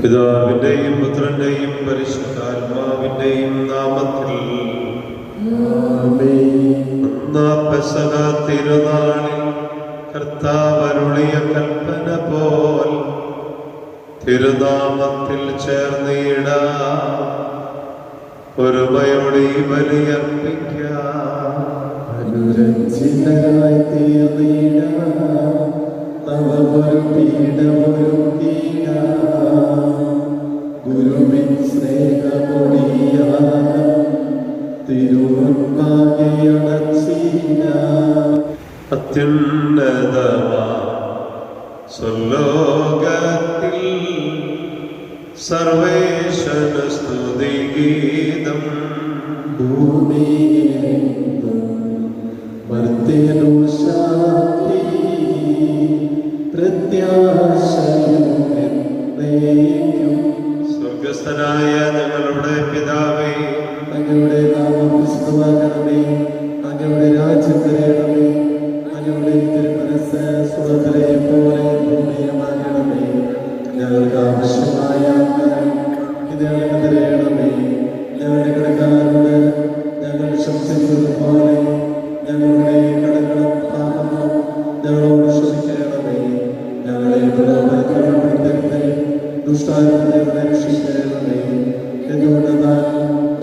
പിതാവിന്റെയും പുത്രന്റെയും പരിശുദ്ധാത്മാവിന്റെയും നാമത്തിൽ പെസഹ തിരുനാളിൽ കർത്താവ് അരുളിയ കൽപ്പന പോൽ തിരുനാമത്തിൽ ചേർന്നിടാം, ഒരുമയോടെ ഈ ബലിയർപ്പിക്കാം. അനുരഞ്ജിതരായി തീർന്നിടാം, നവമൊരു പീഠമൊരുക്കിടാം. ഗുരുവിൻ സ്നേഹമൊടിയാം തിരുവന്മാകെയണച്ചിടാം. അത്യുന്നതമാ സ്വർലോകത്തിൽ സർവേശ്വര സ്തുതിഗീതം. ഭൂമിയിലെങ്ങും മർത്യനു ശാന്തി, പ്രത്യാശയും എന്നേക്കും. സ്വർഗസ്ഥനായ ഞങ്ങളുടെ പിതാവേ, അങ്ങയുടെ നാമം വിശുദ്ധമാക്കണമേ, അങ്ങയുടെ രാജ്യം വരണമേ, അങ്ങയുടെ തിരുമനസ്സ് സ്വർഗ്ഗത്തിലെ പോലെ ഭൂമിയിലുമാകണമേ. ഞങ്ങൾക്ക് ആവശ്യമായ ആഹാരം ഇത് ഞങ്ങൾക്ക് തരണമേ. ഞങ്ങളുടെ കടക്കാരോട് ഞങ്ങൾ ക്ഷമിച്ചിരുന്നത് പോലെ ഞങ്ങളുടെ കടങ്ങളും പാപങ്ങളും ഞങ്ങളോട് ക്ഷമിക്കണമേ. ഞങ്ങളെ പ്രലോഭനത്തിൽപ്പെടുത്തരുതേ, ദുഷ്ടാരൂപത്തെ രക്ഷിക്കണമേ. എന്തുകൊണ്ടെന്നാൽ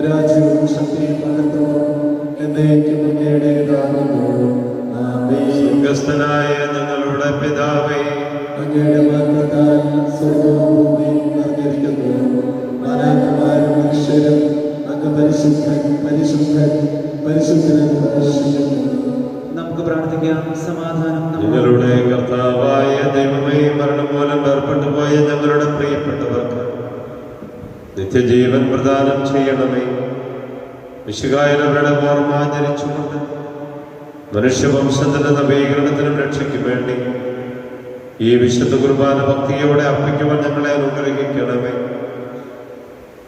രാജ്യവും ശക്തിയും മഹത്വവും എന്നേക്കും അങ്ങയുടേതാകുന്നു. ആമേൻ. സ്വർഗസ്ഥനായ ഞങ്ങളുടെ പിതാവേ, അങ്ങയുടെ മഹത്വത്താൽ സ്വർഗ്ഗവും ഭൂമിയും നിറഞ്ഞിരിക്കുന്നു. മാലാഖമാരും മനുഷ്യരും അങ്ങ് പരിശുദ്ധൻ പരിശുദ്ധൻ പരിശുദ്ധനെന്ന് ഘോഷിക്കുന്നു. നമുക്ക് പ്രാർത്ഥിക്കാം. സമാധാനം ഞങ്ങളുടെ കർത്താവായ ദൈവമേ, മരണം മൂലം ഏർപ്പെട്ടു പോയ ഞങ്ങളുടെ പ്രിയപ്പെട്ടവർക്ക് നിത്യജീവൻ പ്രദാനം ചെയ്യണമേ. വിശുകായനവരുടെ ഓർമ്മ ആചരിച്ചുകൊണ്ട് മനുഷ്യവംശത്തിന്റെ നവീകരണത്തിനും രക്ഷയ്ക്കും വേണ്ടി ഈ വിശുദ്ധ കുർബാന ഭക്തിയോടെ അർപ്പിക്കുവാൻ ഞങ്ങളെ അനുഗ്രഹിക്കണമേ.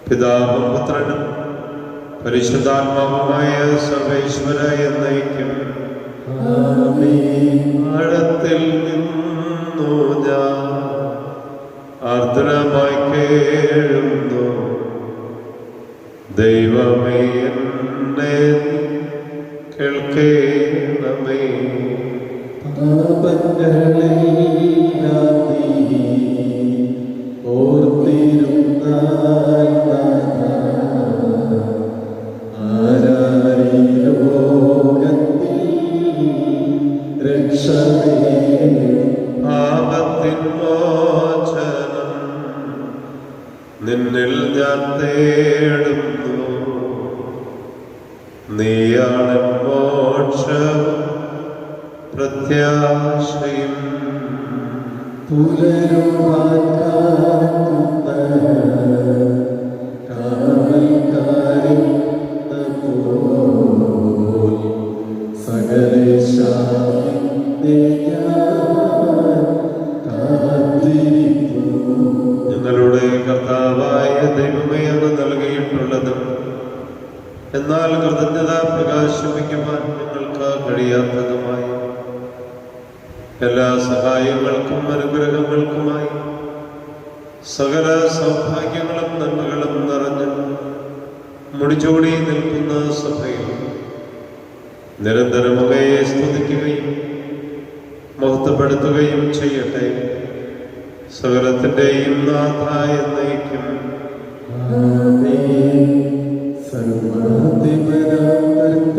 പിതാവും പുത്രനും പരിശുദ്ധാത്മാവുമായ സർവേശ്വര എന്നേക്കും. ആഴത്തിൽ നിന്നു ഞാൻ ആർദ്രമായി കേഴുന്നു, ദൈവമേ എന്നെ കേൾക്കേണമേ. പാപങ്ങളെല്ലാം നീ ഓർത്തിരുന്നാൽ ആരായി ലോകത്തിൽ രക്ഷ നേടും. പാപത്തിൻ മോചനം നിന്നിൽ ഞാൻ തേടുന്നു, നീയാണ് മോക്ഷവും പ്രത്യാശയും. പുലരുവാൻ കാക്കുന്ന കാവൽക്കാരിൽ പോൽ സകലേശാവിന്റെ ഞാൻ കാത്തിരിപ്പു. ഞങ്ങളുടെ കർത്താവായ ദൈവമേ, അങ്ങ് നൽകിയിട്ടുള്ളതും എന്നാൽ കൃതജ്ഞത പ്രകാശിപ്പിക്കുവാൻ ഞങ്ങൾക്ക് കഴിയാത്തതുമായി എല്ലാ സഹായങ്ങൾക്കും അനുഗ്രഹങ്ങൾക്കുമായി സകല സൗഭാഗ്യങ്ങളും നന്മകളും നിറഞ്ഞ് മുടിച്ചോടി നിൽക്കുന്ന സഭയിൽ നിരന്തരം അങ്ങയെ സ്തുതിക്കുകയും മഹത്വപ്പെടുത്തുകയും ചെയ്യട്ടെ. സകലത്തിൻ്റെയും നാഥ എന്നേക്കും. സർവാധിപനാം കർത്താവേ,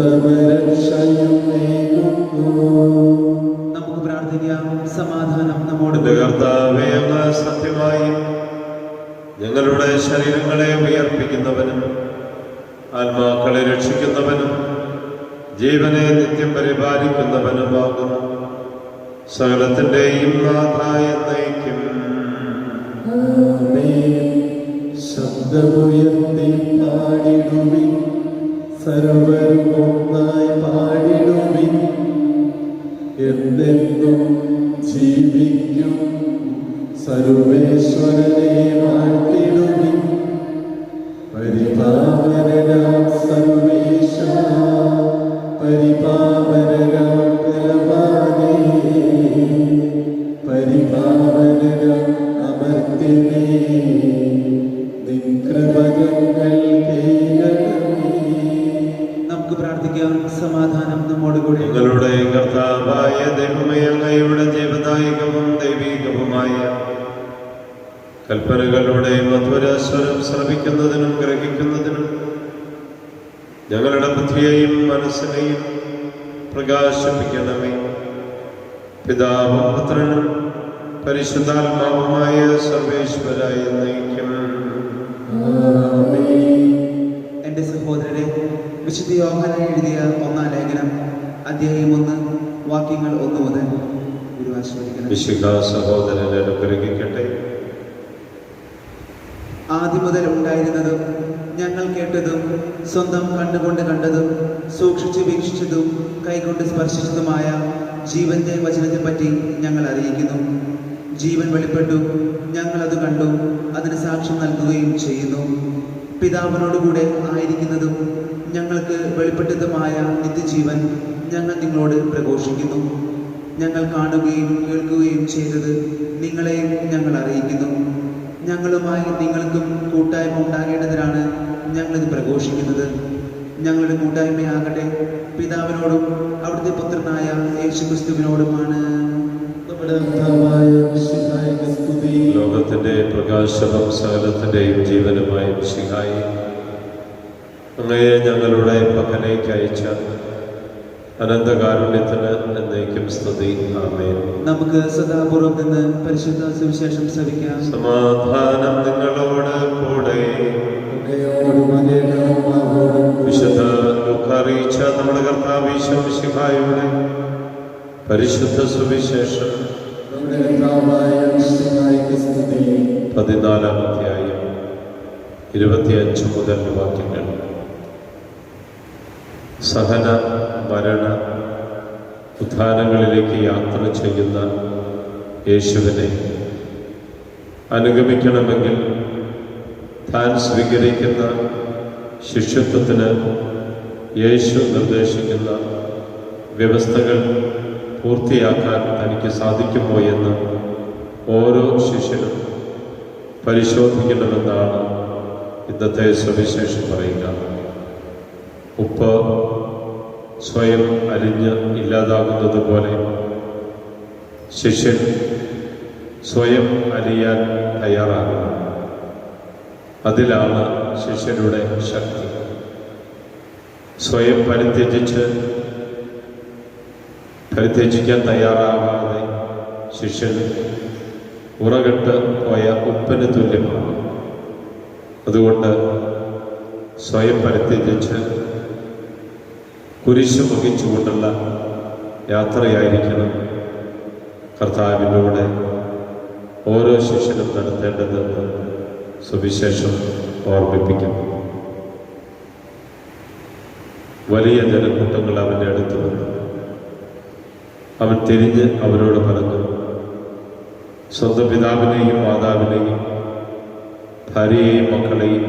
ഉത്തമരക്ഷയും നീങ്ങുന്നു. നമുക്ക് പ്രാർത്ഥിക്കാം. സമാധാനം നമ്മോട് എന്റെ കർത്താവേ, അങ്ങ് സത്യമായി ഞങ്ങളുടെ ശരീരങ്ങളെ ഉയർപ്പിക്കുന്നവനും ആത്മാക്കളെ രക്ഷിക്കുന്നവനും ജീവനെ നിത്യം പരിപാലിക്കുന്നവനുമാകുന്നു. സകലത്തിന്റെയും നാഥായ നയിക്കും. ആമേൻ. ശബ്ദമുയർത്തി പാടിടുവിൻ, സർവ്വരും ഒന്നായി പാടിടുവിൻ. എന്നെന്നും ജീവിക്കും സർവേശ്വരനെ വാഴ്ത്തിടുവിൻ. പരിപാവനനാം സർവേശ, പരിപാവനനാം ബലവാനേ, പരിപാവനനാം അമർത്യനേ, നിൻ കൃപ ഞങ്ങൾ കേൾക്കണമേ. നമുക്ക് പ്രാർത്ഥിക്കാം. സമാധാനം നമ്മോട് കൂടെ. ഞങ്ങളുടെ കർത്താവായ ദൈവമേ, അങ്ങയുടെ ജീവദായകവും ദൈവീകവുമായ കൽപ്പനകളുടെ മധുരസ്വരം ശ്രവിക്കുന്നതിനും ഗ്രഹിക്കുന്നതിനും ഞങ്ങളുടെ ബുദ്ധിയെയും മനസ്സിനെയും പ്രകാശിപ്പിക്കണമേ. പിതാവും പുത്രനും പരിശുദ്ധാത്മാവുമായ സർവേശ്വരായ നയിക്കും. എൻ്റെ സഹോദരരെ, വിശുദ്ധ യോഹന്നാൻ എഴുതിയ 1-ാം ലേഖനം അധ്യായം 1 വാക്യങ്ങൾ 1 മുതൽ ഗുരുവാശ്വദിക്കണം. വിശുദ്ധ സഹോദരനെ അനുഗ്രഹിക്കട്ടെ. ആദ്യം മുതൽ ഉണ്ടായിരുന്നതും ഞങ്ങൾ കേട്ടതും സ്വന്തം കണ്ണുകൊണ്ട് കണ്ടതും സൂക്ഷിച്ചു വീക്ഷിച്ചതും കൈകൊണ്ട് സ്പർശിച്ചതുമായ ജീവന്റെ വചനത്തെപ്പറ്റി ഞങ്ങൾ അറിയിക്കുന്നു. ജീവൻ വെളിപ്പെട്ടു, ഞങ്ങൾ അത് കണ്ടു, അതിന് സാക്ഷ്യം നൽകുകയും ചെയ്യുന്നു. പിതാവിനോടുകൂടെ ആയിരിക്കുന്നതും ഞങ്ങൾക്ക് വെളിപ്പെട്ടതുമായ നിത്യജീവൻ ഞങ്ങൾ നിങ്ങളോട് പ്രഘോഷിക്കുന്നു. ഞങ്ങൾ കാണുകയും കേൾക്കുകയും ചെയ്തത് നിങ്ങളെയും ഞങ്ങൾ അറിയിക്കുന്നു. ഞങ്ങളുമായി നിങ്ങൾക്കും കൂട്ടായ്മ ഉണ്ടാകേണ്ടതിനാണ് ഞങ്ങളിത് പ്രഘോഷിക്കുന്നത്. ഞങ്ങളുടെ കൂട്ടായ്മയാകട്ടെ പിതാവിനോടും അവിടുത്തെ പുത്രനായ യേശുക്രിസ്തുവിനോടുമാണ്. ലോകത്തിന്റെ പ്രകാശവും സകലത്തിന്റെയും ജീവനുമായ മിശിഹായി, അങ്ങയെ ഞങ്ങളുടെ പക്കലേക്ക് അയച്ച അനന്തകാരുണ്യത്തിന് എന്നേക്കും സ്തുതി. ആമേൻ. നമുക്ക് സദാപൂർവം നിന്ന് പരിശുദ്ധ സുവിശേഷം ശ്രവിക്കാം. സമാധാനം നിങ്ങളോട് കൂടെ. വിശുദ്ധ ലൂക്കാ അറിയിച്ച നമ്മുടെ കർത്താവ് ഈശോ മിശിഹായുടെ പരിശുദ്ധ സുവിശേഷം 14-ാം അധ്യായം 25 മുതൽ വാക്യങ്ങൾ. സഹന മരണ ഉത്ഥാനങ്ങളിലേക്ക് യാത്ര ചെയ്യുന്ന യേശുവിനെ അനുഗമിക്കണമെങ്കിൽ താൻ സ്വീകരിക്കുന്ന ശിഷ്യത്വത്തിന് യേശു നിർദ്ദേശിക്കുന്ന വ്യവസ്ഥകൾ പൂർത്തിയാക്കാൻ തനിക്ക് സാധിക്കുമോ എന്ന് ഓരോ ശിഷ്യനും പരിശോധിക്കണമെന്നാണ് ഇന്നത്തെ സുവിശേഷം പറയുക. ഉപ്പ് സ്വയം അലിഞ്ഞ് ഇല്ലാതാകുന്നത് പോലെ ശിഷ്യൻ സ്വയം അലിയാൻ തയ്യാറാകുന്നു. അതിലാണ് ശിഷ്യരുടെ ശക്തി. സ്വയം പരിത്യജിക്കാൻ തയ്യാറാകാതെ ശിഷ്യൻ ഉറകെട്ട് പോയ ഉപ്പിന് തുല്യമാണ്. അതുകൊണ്ട് സ്വയം പരിത്യജിച്ച് കുരിശു വഹിച്ചുകൊണ്ടുള്ള യാത്രയായിരിക്കണം കർത്താവിലൂടെ ഓരോ ശിഷ്യനും നടത്തേണ്ടതെന്ന് സുവിശേഷം ഓർമ്മിപ്പിക്കുന്നു. വലിയ ജനക്കൂട്ടങ്ങൾ അവൻ്റെ അടുത്ത് വന്നു. അവൻ തിരിഞ്ഞ് അവരോട് പറഞ്ഞു, സ്വന്തം പിതാവിനെയും മാതാവിനെയും ഭാര്യയെയും മക്കളെയും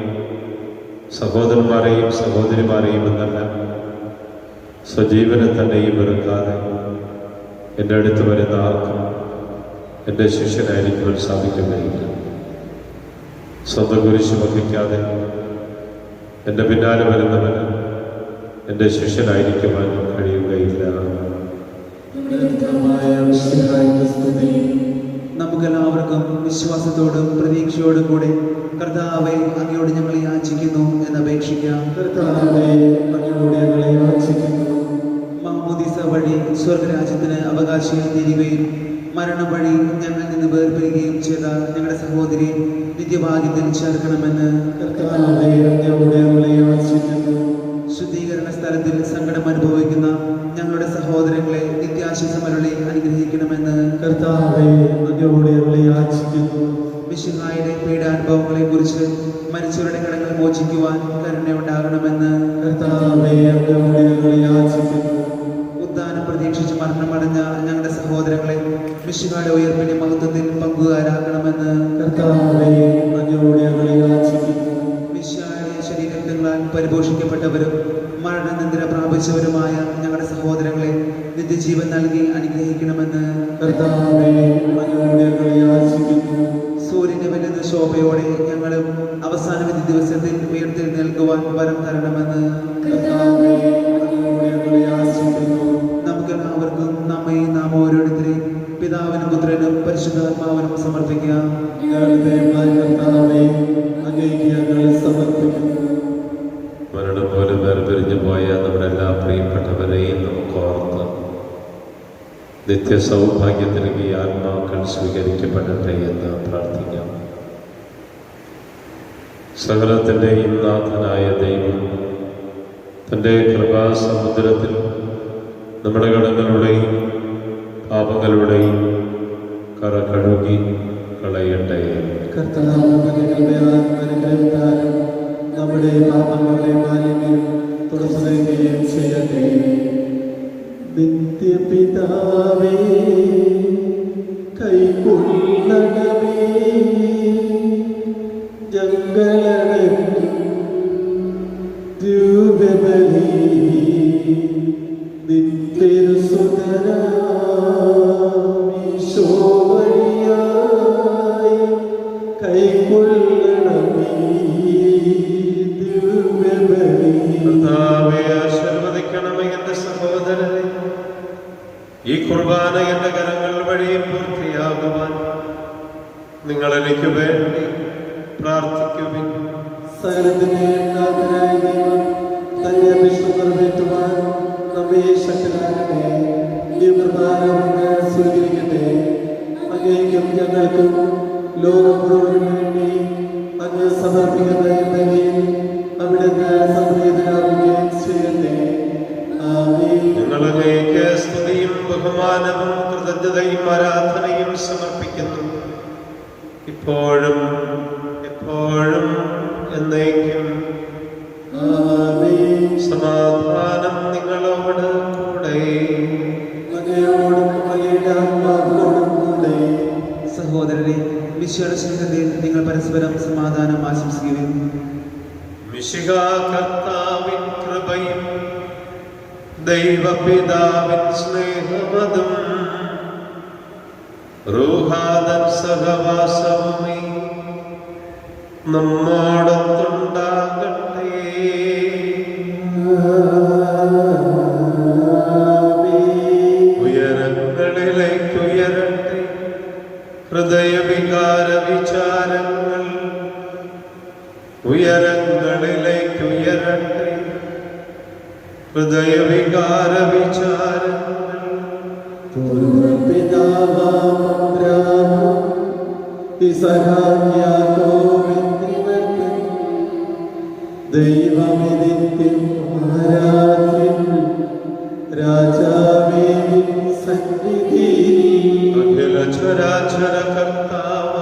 സഹോദരന്മാരെയും സഹോദരിമാരെയും എന്നല്ല, സ്വജീവനെ തന്നെയും വെറുക്കാതെ എൻ്റെ അടുത്ത് വരുന്ന ആർക്കും എൻ്റെ ശിഷ്യനായിരിക്കുവാൻ സാധിക്കുകയില്ല. സ്വന്തം കുരിശ് വഹിക്കാതെ എൻ്റെ പിന്നാലെ വരുന്നവന് എൻ്റെ ശിഷ്യനായിരിക്കുവാൻ കഴിയുകയില്ല. നമുക്കെല്ലാവർക്കും വിശ്വാസത്തോടും പ്രതീക്ഷയോടും കൂടെ കർത്താവേ, അങ്ങയോട് ഞങ്ങൾ യാചിക്കുന്നു എന്ന് അപേക്ഷിക്കാം. കർത്താവേ, അങ്ങയോട് ഞങ്ങൾ യാചിക്കുന്നു. സ്വർഗരാജ്യത്തിന് അവകാശിയായി തീരുകയും മരണം വഴി ഞങ്ങളിൽ നിന്ന് വേർപിരിയുകയും ചെയ്ത ഞങ്ങളുടെ സഹോദരി നിത്യഭാഗ്യത്തിൽ ചേർക്കണമെന്ന് കർത്താവേ, അങ്ങയോട് ഞങ്ങളെ യാചിക്കുന്നു. ശുദ്ധീകരണ സ്ഥലത്തിൽ സങ്കടം അനുഭവിക്കുന്ന ഞങ്ങളുടെ സഹോദരങ്ങളെ നിത്യാശ്വാസമരുളി അനുഗ്രഹിക്കണമെന്ന് കർത്താവേ, അങ്ങയോട് ഞങ്ങളെ യാചിക്കുന്നു. മിശിഹായുടെ പീഡാനുഭവങ്ങളെ കുറിച്ച് മരിച്ചവരുടെ കടങ്ങൾ മോചിക്കുവാൻ കരുണയുണ്ടാകണമെന്ന് കർത്താവേ, അങ്ങയോട് ഞങ്ങളെ യാചിക്കുന്നു. ഉദ്ധാനം പ്രതീക്ഷിച്ച് മരണമടഞ്ഞ ഞങ്ങളുടെ സഹോദരങ്ങളെ മിശിഹായുടെ ഉയർപ്പിന്റെ മഹത്വത്തിൽ പങ്കുകാരാക്കണമെന്ന് കർത്താവേ, അങ്ങയോട് ഞങ്ങളെ യാചിക്കുന്നു. മിശിഹായുടെ ശരീരങ്ങളാൽ പരിപോഷിക്കപ്പെട്ടവരും മരണനിന്ദന പ്രാപിച്ചവരുമായ ഞങ്ങളുടെ സഹോദരങ്ങളെ നിത്യജീവൻ നൽകി അനുഗ്രഹിക്കണമെന്ന് കർത്താവേ, അങ്ങയോട് ഞങ്ങളെ യാചിക്കുന്നു. സൂര്യന്റെ വലുത് ശോഭയോടെ ഞങ്ങളും അവസാന വിധി ദിവസത്തിൽ ഉയർത്തെഴുന്നേൽക്കുവാൻ വരം തരണമെന്ന് കർത്താവേ, അങ്ങയോട് ഞങ്ങളെ യാചിക്കുന്നു. നമുക്കെല്ലാവർക്കും നമ്മയും നാം ഓരോരുത്തരെയും പിതാവിനും പുത്രനും പരിശുദ്ധാത്മാവിനും സമർപ്പിക്കാം. ഞങ്ങളുടെ ദൈവമായ കർത്താവേ, അങ്ങേക്ക് ഞങ്ങൾ സമർപ്പിക്കുന്നു. മരണം പോലെ വേർപിരിഞ്ഞു പോയ നമ്മുടെ എല്ലാ പ്രിയപ്പെട്ടവരെയും നമുക്ക് ഓർത്ത് നിത്യസൗഭാഗ്യത്തിലേക്ക് ഈ ആത്മാക്കൾ സ്വീകരിക്കപ്പെടട്ടെ എന്ന് പ്രാർത്ഥിക്കാം. സകലത്തിൻ്റെയും നാഥനായ ദൈവം തൻ്റെ കൃപാസമുദ്രത്തിൽ നമ്മുടെ കടങ്ങളുടെയും പാപങ്ങളുടെയും കറ കഴുകി കളയട്ടെ. കർത്താവ് ഞങ്ങളുടെ ആത്മാനുഗ്രഹത്താലും നമ്മുടെ പാപങ്ങളുടെ മാലിന്യം തുടച്ചുകയും ചെയ്യട്ടെ. നിത്യപിതാവേ, കൈക്കൊള്ളണമേ ഞങ്ങളടങ്ങും ദിവ്യബലി. നിൻ തിരുസുതനാം ഈശോ വഴിയായി കൈക്കൊള്ളണമേ ദിവ്യബലി. കർത്താവേ, ആശീർവദിക്കണമേ എൻ്റെ സഹോദരനെ. ഈ കുർബാന എൻ്റെ കരങ്ങൾ വഴി പൂർത്തിയാകുവാൻ നിങ്ങൾ എനിക്ക് വേണ്ടി പ്രാർത്ഥിക്കുവിൻ. സകലത്തിന്റെയും നാഥനായ ദൈവം തന്റെ അഭിഷ്ടം നിറവേറ്റുവാൻ നമ്മെ ശക്തരാകട്ടെ. ഈ കുർബാന അങ്ങ് സ്വീകരിക്കട്ടെ. അങ്ങേക്കും ഞങ്ങൾക്കും ലോകം മുഴുവനും വേണ്ടി അങ്ങ് സമർപ്പിക്കുന്ന ഈ ബലിയിൽ അവിടുന്ന് സംപ്രീതനാവുകയും ചെയ്യട്ടെ. ആമേൻ. ഞങ്ങൾ അങ്ങേക്ക് സ്തുതിയും ബഹുമാനവും കൃതജ്ഞതയും ആരാധനയും സമർപ്പിക്കുന്നു, ഇപ്പോഴും എപ്പോഴും എന്നേക്കും. ആമേൻ. സമാധാനം നിങ്ങളോട് കൂടെ. അങ്ങയോടും അങ്ങയുടെ ആത്മാവോടും കൂടെ. സഹോദരരെ, മിശിഹായുടെ സ്നേഹത്തിൽ നിങ്ങൾ പരസ്പരം സമാധാനം ആശംസിക്കുകയും മിശിഹാ കർത്താവിൻ കൃപയും ദൈവപിതാവിൻ സ്നേഹമതും റൂഹാദൻ സഹവാസവുമേ നമ്മോടൊത്തുണ്ടാകട്ടെ. ഉയരങ്ങളിലേക്ക് ഉയരട്ടെ ഹൃദയവികാര വിചാരങ്ങൾ, ഉയരങ്ങളിലേക്ക് ഉയരട്ടെ ഹൃദയവികാര വിചാരങ്ങൾ. പൂർവ്വപിതാവാം അബ്രാഹാം, ഇസഹാക്ക്, യാക്കോബ് എന്നിവർക്ക് ദൈവമേ നിത്യം ആരാധ്യൻ. രാജാവേ നിൻ സന്നിധിയിൽ അഖില ചരാചര കർത്താവ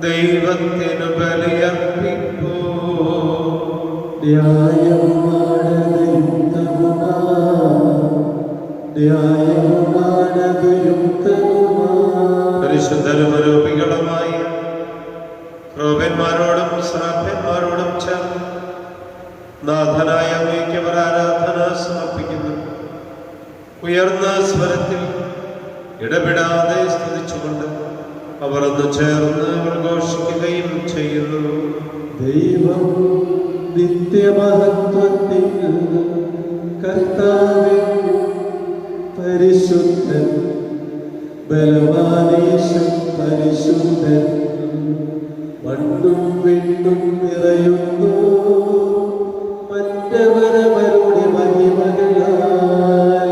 ദൈവത്തിന് ബലിയർപ്പിപ്പൂ. ന്യായവുമാണത് യുക്തവുമാ, ന്യായവുമാണത് യുക്തവുമാ. പരിശുദ്ധരൂപികളുമായി ക്രോവന്മാരോടും ശ്രാപ്യന്മാരോടും ചേർന്ന് നാഥനായ അങ്ങേക്ക് അവർ ആരാധന സമർപ്പിക്കുന്നു. ഉയർന്ന സ്വരത്തിൽ ഇടപെടാതെ സ്തുതിച്ചുകൊണ്ട് അവർ ഒന്ന് ചേർന്ന് പ്രഘോഷിക്കുകയും ചെയ്യുന്നു. ദൈവം നിത്യമഹത്വത്തിൽ കർത്താവിൻ പരിശുദ്ധൻ, ബലവാനീശൻ പരിശുദ്ധൻ. മണ്ണും വിണ്ണും നിറയുന്നു മറ്റവരവരുടെ മഹിമകളാൽ.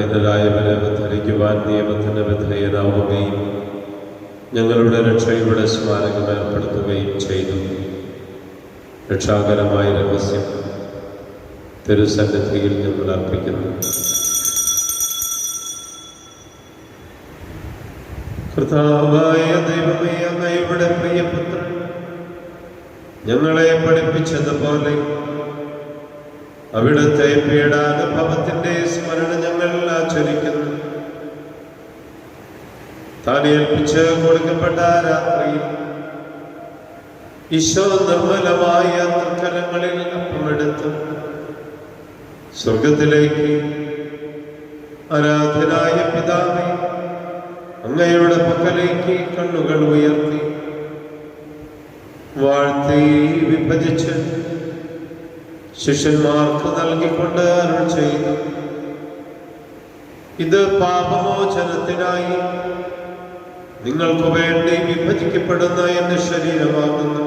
ബലഹീനരായവരെ ധരിക്കുവാൻ നിയമത്തിന് വിധേയനാവുകയും ഞങ്ങളുടെ രക്ഷയുടെ സ്മാരകം ഏർപ്പെടുത്തുകയും ചെയ്തു. രക്ഷാകരമായ രഹസ്യം തിരുസന്നിധിയിൽ ഞങ്ങൾ അർപ്പിക്കുന്നു. കർത്താവായ ദൈവമേ, അങ്ങയുടെ പ്രിയപുത്രൻ ഞങ്ങളെ പഠിപ്പിച്ചതുപോലെ അവിടുത്തെ പീഡാനുഭവത്തിന്റെ സ്മരണ ഞങ്ങൾ ആചരിക്കുന്നു. താൻ ഏൽപ്പിച്ച് കൊടുക്കപ്പെട്ട രാത്രിയിൽ ഈശോ നിർമ്മലമായ തൃക്കരങ്ങളിൽ അപ്പമെടുത്ത് സ്വർഗത്തിലേക്ക് ആരാധനായ പിതാവേ, അങ്ങയുടെ പക്കലേക്ക് കണ്ണുകൾ ഉയർത്തി വാഴ്ത്തി വിഭജിച്ച് ശിഷ്യന്മാർക്ക് നൽകിക്കൊണ്ട് അരുൾ ചെയ്തു: ഇത് പാപമോചനത്തിനായി നിങ്ങൾക്ക് വേണ്ടി വിഭജിക്കപ്പെടുന്ന എന്റെ ശരീരമാകുന്നു.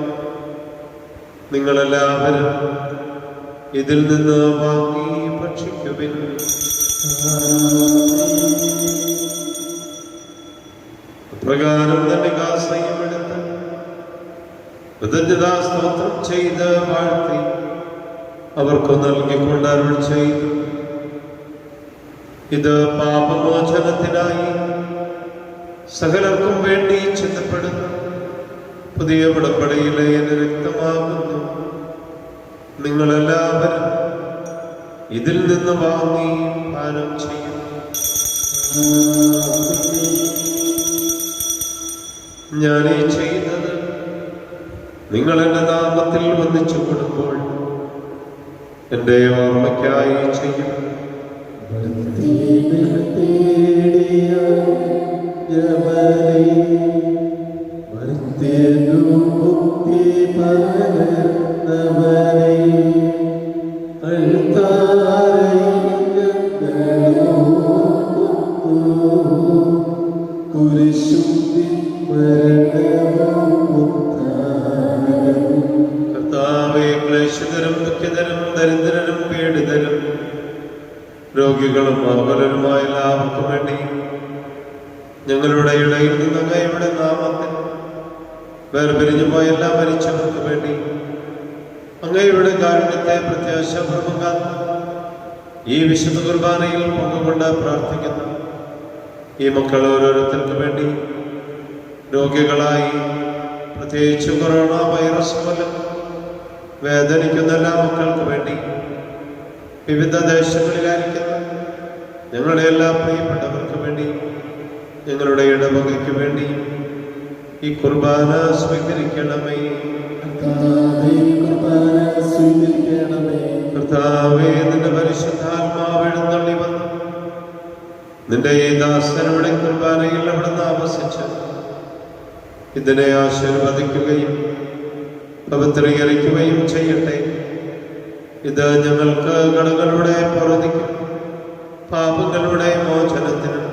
നിങ്ങളെല്ലാവരും ഇതിൽ നിന്ന് വാങ്ങി ഭക്ഷിക്കുവിൻ. പ്രകാരം തന്നെ കാസയും എടുത്ത് കൃതജ്ഞതാസ്തോത്രം ചെയ്ത് വാഴ്ത്തി അവർക്ക് നൽകിക്കൊണ്ട് അരുൾ ചെയ്തു: ഇത് പാപമോചനത്തിനായി സകലർക്കും വേണ്ടി ചിന്തപ്പെടുന്ന പുതിയ ഉടമ്പടിയിലെ എന്റെ രക്തമാകുന്നു. നിങ്ങളെല്ലാവരും ഇതിൽ നിന്ന് വാങ്ങി പാനം ചെയ്യും. ഞാനീ ചെയ്യുന്നത് നിങ്ങൾ എന്റെ നാമത്തിൽ വന്ദിച്ചു കൊടുക്കുമ്പോൾ എന്റെ ഓർമ്മയ്ക്കായി ചെയ്യും. കർത്താവേ, ക്ലേശിതരും ദുഃഖിതരും ദരിദ്രരും പീഡിതരും രോഗികളും അപകടരുമായ എല്ലാവർക്കും വേണ്ടി ഞങ്ങളുടെ ഇടയിൽ നിന്ന് അങ്ങയുടെ നാമത്തിൽ വേർപിരിഞ്ഞു പോയ എല്ലാ മരിച്ചവർക്ക് വേണ്ടി അങ്ങയുടെ കാരുണ്യത്തെ പ്രത്യാശപൂർവ്വം ഈ വിശുദ്ധ കുർബാനയിൽ പങ്കുകൊണ്ട് പ്രാർത്ഥിക്കുന്നു. ഈ മക്കൾ ഓരോരുത്തർക്ക് വേണ്ടി രോഗികളായി, പ്രത്യേകിച്ച് കൊറോണ വൈറസ് മൂലം വേദനിക്കുന്ന എല്ലാ മക്കൾക്ക് വേണ്ടി, വിവിധ ദേശങ്ങളിലായിരിക്കുന്ന ഞങ്ങളുടെ എല്ലാ പ്രിയപ്പെട്ടവർക്ക് വേണ്ടി, ഞങ്ങളുടെ ഇടവകയ്ക്ക് വേണ്ടി ഈ കുർബാന സ്വീകരിക്കണമേ. കർത്താവേ, നിന്റെ പരിശുദ്ധാത്മാവ് എഴുന്നള്ളി വന്നു നിന്റെ ഈ ദാസരുടെ കുർബാനയിൽ അവിടുന്ന് ആവസിച്ച് ഇതിനെ ആശീർവദിക്കുകയും പവിത്രീകരിക്കുകയും ചെയ്യട്ടെ. ഇത് ഞങ്ങൾക്ക് കടങ്ങളുടെ പൊറുതിക്കും പാപങ്ങളുടെ മോചനത്തിനും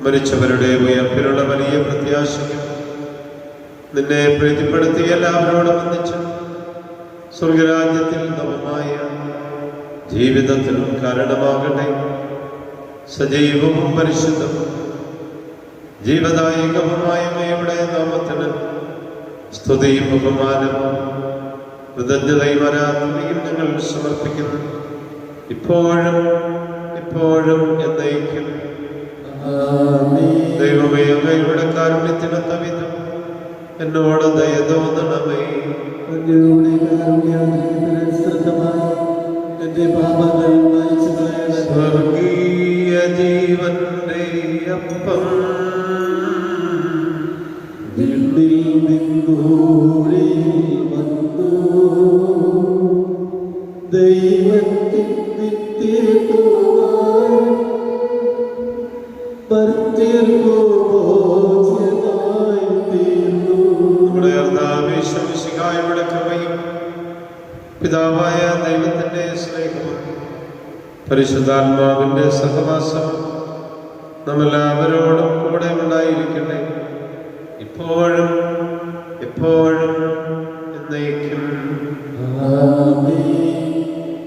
മരിച്ചവരുടെ ഉയർപ്പിലുള്ള വലിയ പ്രത്യാശയ്ക്കും നിന്നെ പ്രീതിപ്പെടുത്തി എല്ലാവരോടും ഒന്നിച്ച് സ്വർഗരാജ്യത്തിൽ നവമായ ജീവിതത്തിനും കാരണമാകട്ടെ. സജീവവും പരിശുദ്ധവും ജീവദായകവുമായ അങ്ങയുടെ നാമത്തിന് സ്തുതിയും ബഹുമാനവും കൃതജ്ഞതയും ആരാധനയും ഞങ്ങൾ സമർപ്പിക്കുന്നു, ഇപ്പോഴും എപ്പോഴും എന്നേക്കും. ദൈവമേ, അങ്ങയുടെ കാരുണ്യത്തിനൊത്ത വിധം എന്നോട് ദയ തോന്നണമേ. സ്വർഗീയ ജീവന്റെ അപ്പം ദൈവത്തിൻ നമ്മുടെ കൃപയും പിതാവായ ദൈവത്തിന്റെ സ്നേഹവും പരിശുദ്ധാത്മാവിന്റെ സഹവാസം നമ്മെല്ലാവരോടും കൂടെ ഉണ്ടായിരിക്കട്ടെ, ഇപ്പോഴും എപ്പോഴും എന്നേക്കും.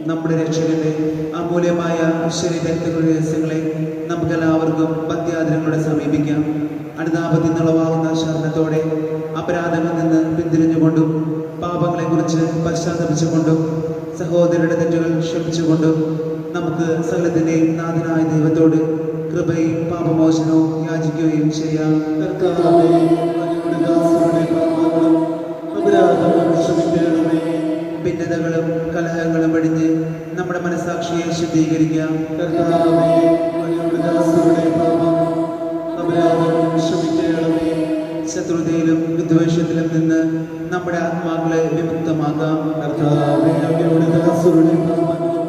നമ്മുടെ രക്ഷകന്റെ ആ അമൂല്യമായ ശരീരങ്ങളുടെ രഹസ്യങ്ങളെ നമുക്കെല്ലാവർക്കും പത്യാദരങ്ങളോടെ സമീപിക്കാം. അനുതാപത്തിൽ നിന്നുളവാകുന്ന ശരണത്തോടെ അപരാധങ്ങളിൽ നിന്ന് പിന്തിരിഞ്ഞുകൊണ്ടും പാപങ്ങളെക്കുറിച്ച് പശ്ചാത്തപിച്ചുകൊണ്ടും സഹോദരരുടെ തെറ്റുകൾ ക്ഷമിച്ചുകൊണ്ടും നമുക്ക് സകലത്തിൻ്റെയും നാഥനായ ദൈവത്തോട് കൃപയും പാപമോചനവും യാചിക്കുകയും ചെയ്യാം. കർത്താവേ, അങ്ങയുടെ ദാസരുടെ പാപങ്ങളും അപരാധങ്ങളും ക്ഷമിക്കണമേ. ഭിന്നതകളും കലഹങ്ങളും വെടിഞ്ഞ് നമ്മുടെ മനസ്സാക്ഷിയെ ശുദ്ധീകരിക്കാം. കർത്താവേ, അങ്ങയുടെ ദാസരുടെ പാപങ്ങളും അപരാധങ്ങളും ക്ഷമിക്കണമേ. ശത്രുതയിലും വിദ്വേഷത്തിലും നിന്ന് നമ്മുടെ ആത്മാക്കളെ വിമുക്തമാക്കാം. കർത്താവേ, അങ്ങയുടെ ദാസരുടെ പാപങ്ങളും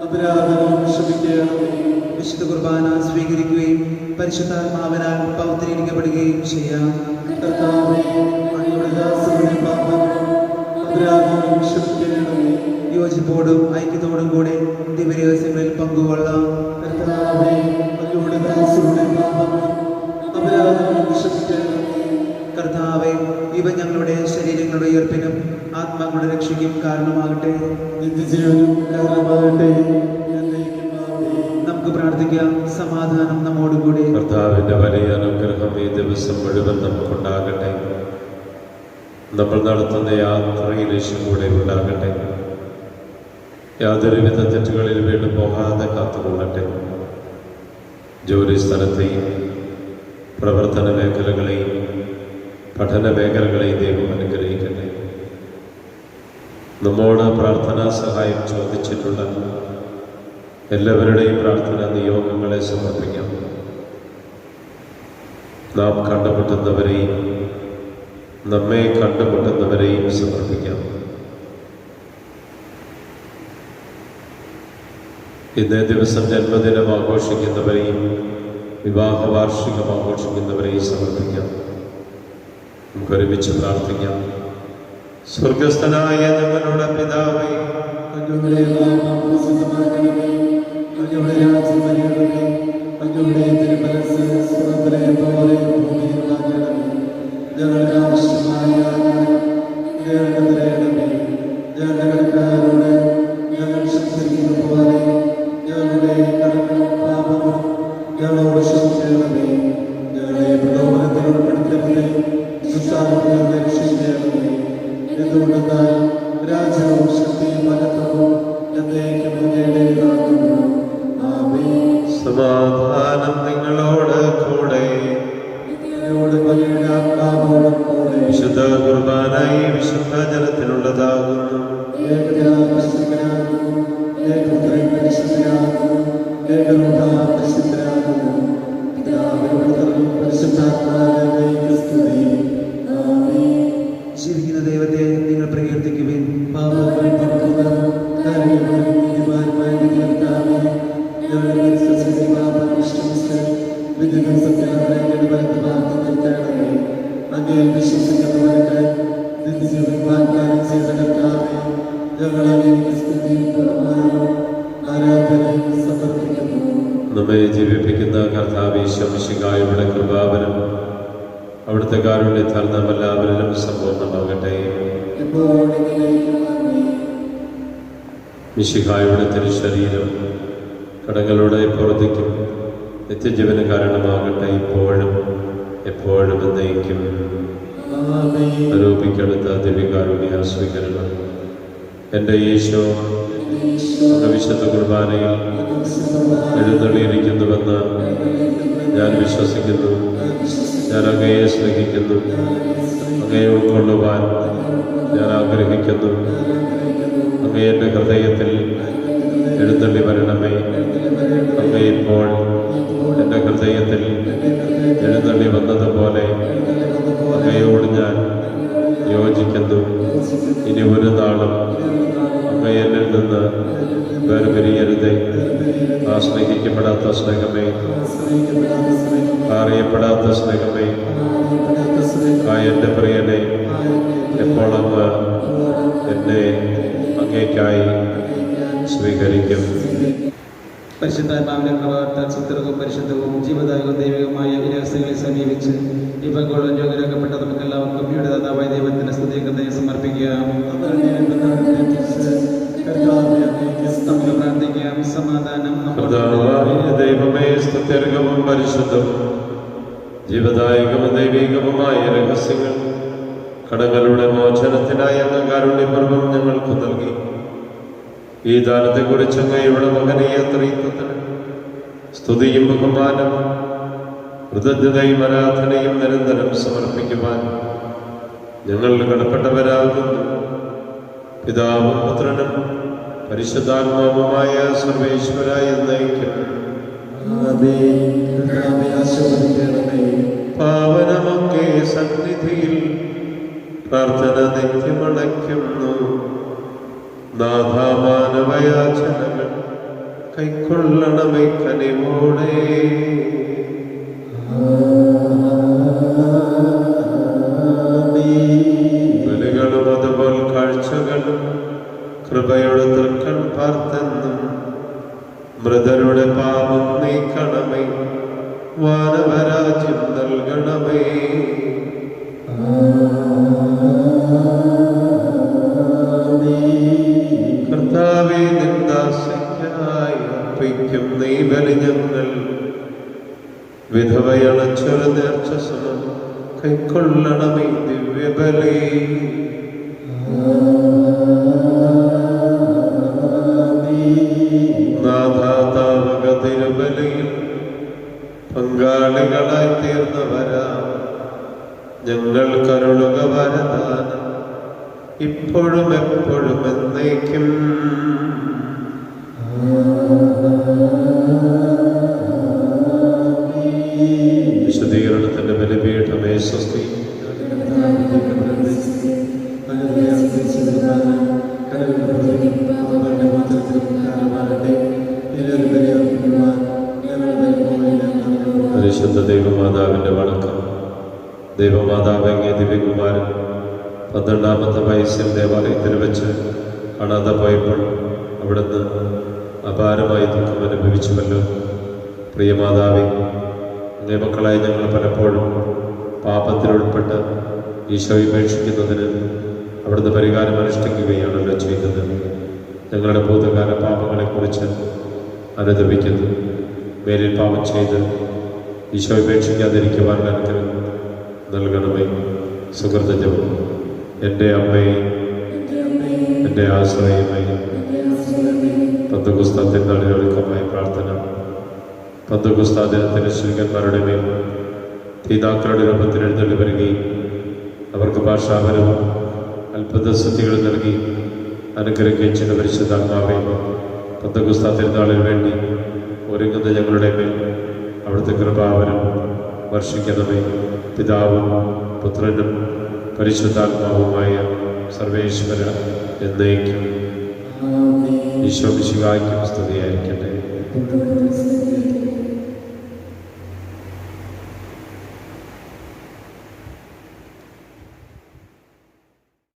അപരാധങ്ങളും ക്ഷമിക്കണമേ. വിശുദ്ധ കുർബാന സ്വീകരിക്കുകയും പരിശുദ്ധാത്മാവിനാൽ പൗത്രീകരിക്കപ്പെടുകയും ചെയ്യാം. കർത്താവേ, അങ്ങയുടെ ദാസരുടെ പാപങ്ങളും അപരാധങ്ങളും ക്ഷമിക്കണമേ. യോജിപ്പോടും ഐക്യത്തോടും കൂടെ ദിവ്യരഹസ്യങ്ങളിൽ പങ്കുകൊള്ളാം. കർത്താവേ, അങ്ങയുടെ ദാസരുടെ പാപങ്ങളും അപരാധങ്ങളും ക്ഷമിക്കണമേ. കർത്താവെ, ഇവ ഞങ്ങളുടെ ശരീരങ്ങളുടെ ഉയർപ്പിനും ആത്മാക്കളുടെ രക്ഷയ്ക്കും കാരണമാകട്ടെ. നിത്യജീവനും കാരണമാകട്ടെ. എന്നേക്കും ആമേൻ. നമുക്ക് പ്രാർത്ഥിക്കാം. സമാധാനം നമ്മോടുകൂടി. കർത്താവിന്റെ വലിയ അനുഗ്രഹം ഈ ദിവസം മുഴുവൻ നമുക്കുണ്ടാകട്ടെ. നമ്മൾ നടത്തുന്ന യാത്രയിൽ യേശു കൂടെ ഉണ്ടാകട്ടെ. യാതൊരുവിധ തെറ്റുകളിൽ വീണ്ടും പോകാതെ കാത്തുകൊള്ളട്ടെ. ജോലി സ്ഥലത്തെയും പ്രവർത്തന മേഖലകളെയും പഠന മേഖലകളെയും ദൈവം അനുഗ്രഹിക്കട്ടെ. നമ്മോട് പ്രാർത്ഥനാ സഹായം ചോദിച്ചിട്ടുള്ള എല്ലാവരുടെയും പ്രാർത്ഥനാ നിയോഗങ്ങളെ സമർപ്പിക്കാം. നാം കണ്ടുമുട്ടുന്നവരെയും നമ്മെ കണ്ടുമുട്ടുന്നവരെയും സമർപ്പിക്കാം. ഇന്നേ ദിവസം ജന്മദിനം ആഘോഷിക്കുന്നവരെയും വിവാഹ വാർഷികം ആഘോഷിക്കുന്നവരെയും സമർപ്പിക്കാം. നമുക്ക് ഒരുമിച്ച് പ്രാർത്ഥിക്കാം. സ്വർഗസ്ഥനായ ഞങ്ങളുടെ പിതാവേ, അങ്ങയുടെ നാമം പ്രസിദ്ധമാക്കണമേ. അങ്ങയുടെ രാജ്യം വരണമേ. അങ്ങയുടെ തിരുമനസ്സ് സ്വർഗ്ഗത്തിലെ പോലെ ഭൂമിയിലുമാകണമേ. ഞങ്ങൾക്ക് ആവശ്യമായ ആഹാരം ഞങ്ങൾക്ക് തരണമേ. ഞങ്ങളുടെ കടക്കാരോട് ഞങ്ങൾ ക്ഷമിച്ചിരിക്കുന്നത് പോലെ ഞങ്ങളുടെ കടങ്ങളും പാപങ്ങളും ഞങ്ങളോട് ക്ഷമിക്കണമേ. ഞങ്ങളെ പ്രലോഭനത്തിൽ ഉൾപ്പെടുത്തരുതേ, ദുഷ്ടാരൂപത്തിൽ നിന്ന് രക്ഷിക്കണമേ. എന്തുകൊണ്ടെന്നാൽ രാജ്യവും ശക്തിയും മഹത്വവും എന്നേക്കും അങ്ങയുടേതാകുന്നു. ആമേൻ. സമാധാനം നിങ്ങളോട് കൂടെ. അങ്ങയോട് അങ്ങയുടെ ആത്മാവോടും കൂടെ. വിശുദ്ധ കുർബാന ഈ വിശുദ്ധ ജനത്തിനുള്ളതാകുന്നു. ഏകപിതാവ് പരിശുദ്ധനാകുന്നു. ഏകപുത്രൻ പരിശുദ്ധനാകുന്നു. ഏകരൂപ പരിശുദ്ധനാകുന്നു. പിതാവിനും പുത്രനും പരിശുദ്ധാത്മാവിനും സ്തുതി. ആമേൻ. ജീവിക്കുന്ന ദൈവത്തെ നിങ്ങൾ പ്രകീർത്തിക്കുവിൻ. പാപങ്ങൾ പൊറുക്കുന്നതും കാരുണ്യവാനും നീതിമാനുമായ കർത്താവേ, ഞങ്ങളുടെ വിശ്വസിച്ച പാപം ക്ഷമിച്ച് വിധികൾ സത്യങ്ങളുടെ വലത്ത് ഭാഗത്ത് നിർത്തണമേ. അങ്ങയിൽ വിശ്വസിക്കുന്നവർക്ക് നിത്യജീവൻ വാഗ്ദാനം ചെയ്ത കർത്താവേ, ഞങ്ങൾ അങ്ങേക്ക് സ്തുതിയും ബഹുമാനവും ആരാധനയും സമർപ്പിക്കുന്നു. നമ്മെ ജീവിപ്പിക്കുന്ന കർത്താവ് ഈശോമിശിഹായുടെ കൃപാവരം അവിടുത്തെ കാരുണ്യത്താൽ നാം എല്ലാവരിലും സമ്പൂർണ്ണമാകട്ടെ. ഇപ്പോഴും എന്നേക്കും ആമേൻ. മിശിഹായുടെ തിരുശരീരം കടങ്ങളുടെ പുറത്തേക്കും നിത്യജീവന് കാരണമാകട്ടെ. ഇപ്പോഴും എപ്പോഴും എന്നേക്കും. ആമേൻ. ആരോപിക്കെടുത്ത ദിവ്യകാരുണ്യ സ്വീകരണം. എൻ്റെ ഈശോ അങ്ങ് വിശുദ്ധ കുർബാനയിൽ എഴുന്നള്ളിയിരിക്കുന്നുവെന്ന് ഞാൻ വിശ്വസിക്കുന്നു. ഞാൻ അങ്ങയെ സ്നേഹിക്കുന്നു. അങ്ങയെ ഉൾക്കൊള്ളുവാൻ ഞാൻ ആഗ്രഹിക്കുന്നു. അങ്ങ് എൻ്റെ ഹൃദയത്തിൽ എഴുന്നള്ളി വരണമേ. അങ്ങ് ഇപ്പോൾ എൻ്റെ ഹൃദയത്തിൽ എഴുന്നള്ളി വന്നതുപോലെ അങ്ങയോട് ഞാൻ യോജിക്കുന്നു. ഇനി ഒരു നാളും അങ്ങ് എന്നിൽ നിന്ന് വേർപിരിയരുതേ. ആ സ്നേഹിക്കപ്പെടാത്ത സ്നേഹമേ, അറിയപ്പെടാത്ത സ്നേഹമേ, ആ എൻ്റെ പ്രിയനെ എപ്പോൾ അങ്ങ് എന്നെ അങ്ങേക്കായി സ്വീകരിക്കും. പരിശുദ്ധാത്മാവിന്റെ പ്രവർത്തന ചിത്രവും പരിശുദ്ധവും ജീവദായകവും ദൈവികമായ രഹസ്യങ്ങളെ സമീപിച്ച് ഈ പങ്കോളം രോഗിലാക്കപ്പെട്ട നമുക്ക് എല്ലാവർക്കും ഇവിടെ ദാതാവായ ദൈവത്തിന്റെ സ്തുതിയെ സമർപ്പിക്കാം. നമുക്ക് പ്രാർത്ഥിക്കാം. സമാധാനം കർത്താവായ ദൈവമേ, സ്തുത്യർഹവും പരിശുദ്ധവും ജീവദായകവും ദൈവികവുമായ രഹസ്യങ്ങൾ കടങ്ങളുടെ മോചനത്തിനായി അങ്ങ് കാരുണ്യപൂർവ്വം ഞങ്ങൾക്ക് നൽകി. ഈ ദാനത്തെക്കുറിച്ച് അങ്ങയുടെ മകനീയ ത്രിത്വത്തിന് സ്തുതിയും ബഹുമാനവും കൃതജ്ഞതയും ആരാധനയും നിരന്തരം സമർപ്പിക്കുവാൻ ഞങ്ങൾ കടപ്പെട്ടവരാകുന്നു. പിതാവും പുത്രനും പരിശുദ്ധാത്മാവുമായ സർവേശ്വരായ എന്നേക്കും. പാവനമൊക്കെ സന്നിധിയിൽ പ്രാർത്ഥന നിത്യമണയ്ക്കുന്നു. നാഥാമാനവയാചനകൾ കൈക്കൊള്ളണമേ കനിവോടെ. ബലികളും അതുപോൽ കാഴ്ചകളും കൃപയുടെ തൃക്കൺ പാർത്തെന്നും മൃതരുടെ പാപം നീക്കണമേ, വാനവരാജ്യം നൽകണമേ. കർത്താവേ, നിന്ദാസയ്ക്കായി അർപ്പിക്കും നീ ബലി ഞങ്ങൾ വിധവയണച്ചൊരു നേർച്ച സമം കൈക്കൊള്ളണമേ ദിവ്യബലി. നാഥാതാവക തിരുബലിയിൽ പങ്കാളികളായി തീർന്നവരാ ഞങ്ങൾ കരുളുക വരദാനം ഇപ്പോഴും എപ്പോഴും എന്നേക്കും. വിശദീകരണത്തിന്റെ ബലിപീഠമേ സ്വസ്തി. പരിശുദ്ധ ദൈവമാതാവിന്റെ വണക്കം. ദൈവമാതാവെങ്കിൽ ദിവ്യകുമാരൻ 12-ാമത്തെ വയസ്സിൽ ദേവാലയത്തിൽ വെച്ച് കാണാതെ പോയപ്പോൾ അവിടുന്ന് അപാരമായി ദുഃഖം അനുഭവിച്ചുവല്ലോ. പ്രിയമാതാവേ, അങ്ങേ മക്കളായി ഞങ്ങൾ പലപ്പോഴും പാപത്തിലുൾപ്പെട്ട് ഈശോയെ ഉപേക്ഷിക്കുന്നതിന് അവിടുന്ന് പരിഹാരം അനുഷ്ഠിക്കുകയാണല്ലോ ചെയ്തത്. ഞങ്ങളുടെ ഭൂതകാല പാപങ്ങളെക്കുറിച്ച് അനുദപിക്കുന്നു. മേലിൽ പാപം ചെയ്ത് ഈശോയെ ഉപേക്ഷിക്കാതിരിക്കുവാൻ അനുഗ്രഹം നൽകണമേ. സുഹൃതജപം. എൻ്റെ അമ്മയെ, എൻ്റെ ആശ്രയമേ, പന്തക്കുസ്താ തിരുനാളിനൊരുക്കമായ പ്രാർത്ഥന. പന്തക്കുസ്താ ദിനത്തിന് ശുൽക്കന്മാരുടെ മേൽ തീതാക്കളുടെ രൂപത്തിൽ എഴുന്നള്ളി വരികയും അവർക്ക് ഭാഷാപരവും അത്ഭുതസിദ്ധികൾ നൽകി അനുഗ്രഹിക്കുകയും ചെയ്ത പരിശുദ്ധാത്മാവേ, പന്തക്കുസ്താ തിരുനാളിന് വേണ്ടി ഒരുങ്ങുന്ന ഞങ്ങളുടെ മേൽ അവിടുത്തെ കൃപാവരം വർഷിക്കണമേ. പിതാവും പുത്രനും പരിശുദ്ധാത്മാവുമായ സർവേശ്വര എന്നേക്കും. ഈശോ മിശിഹായ്ക്കും സ്തുതിയായിരിക്കട്ടെ.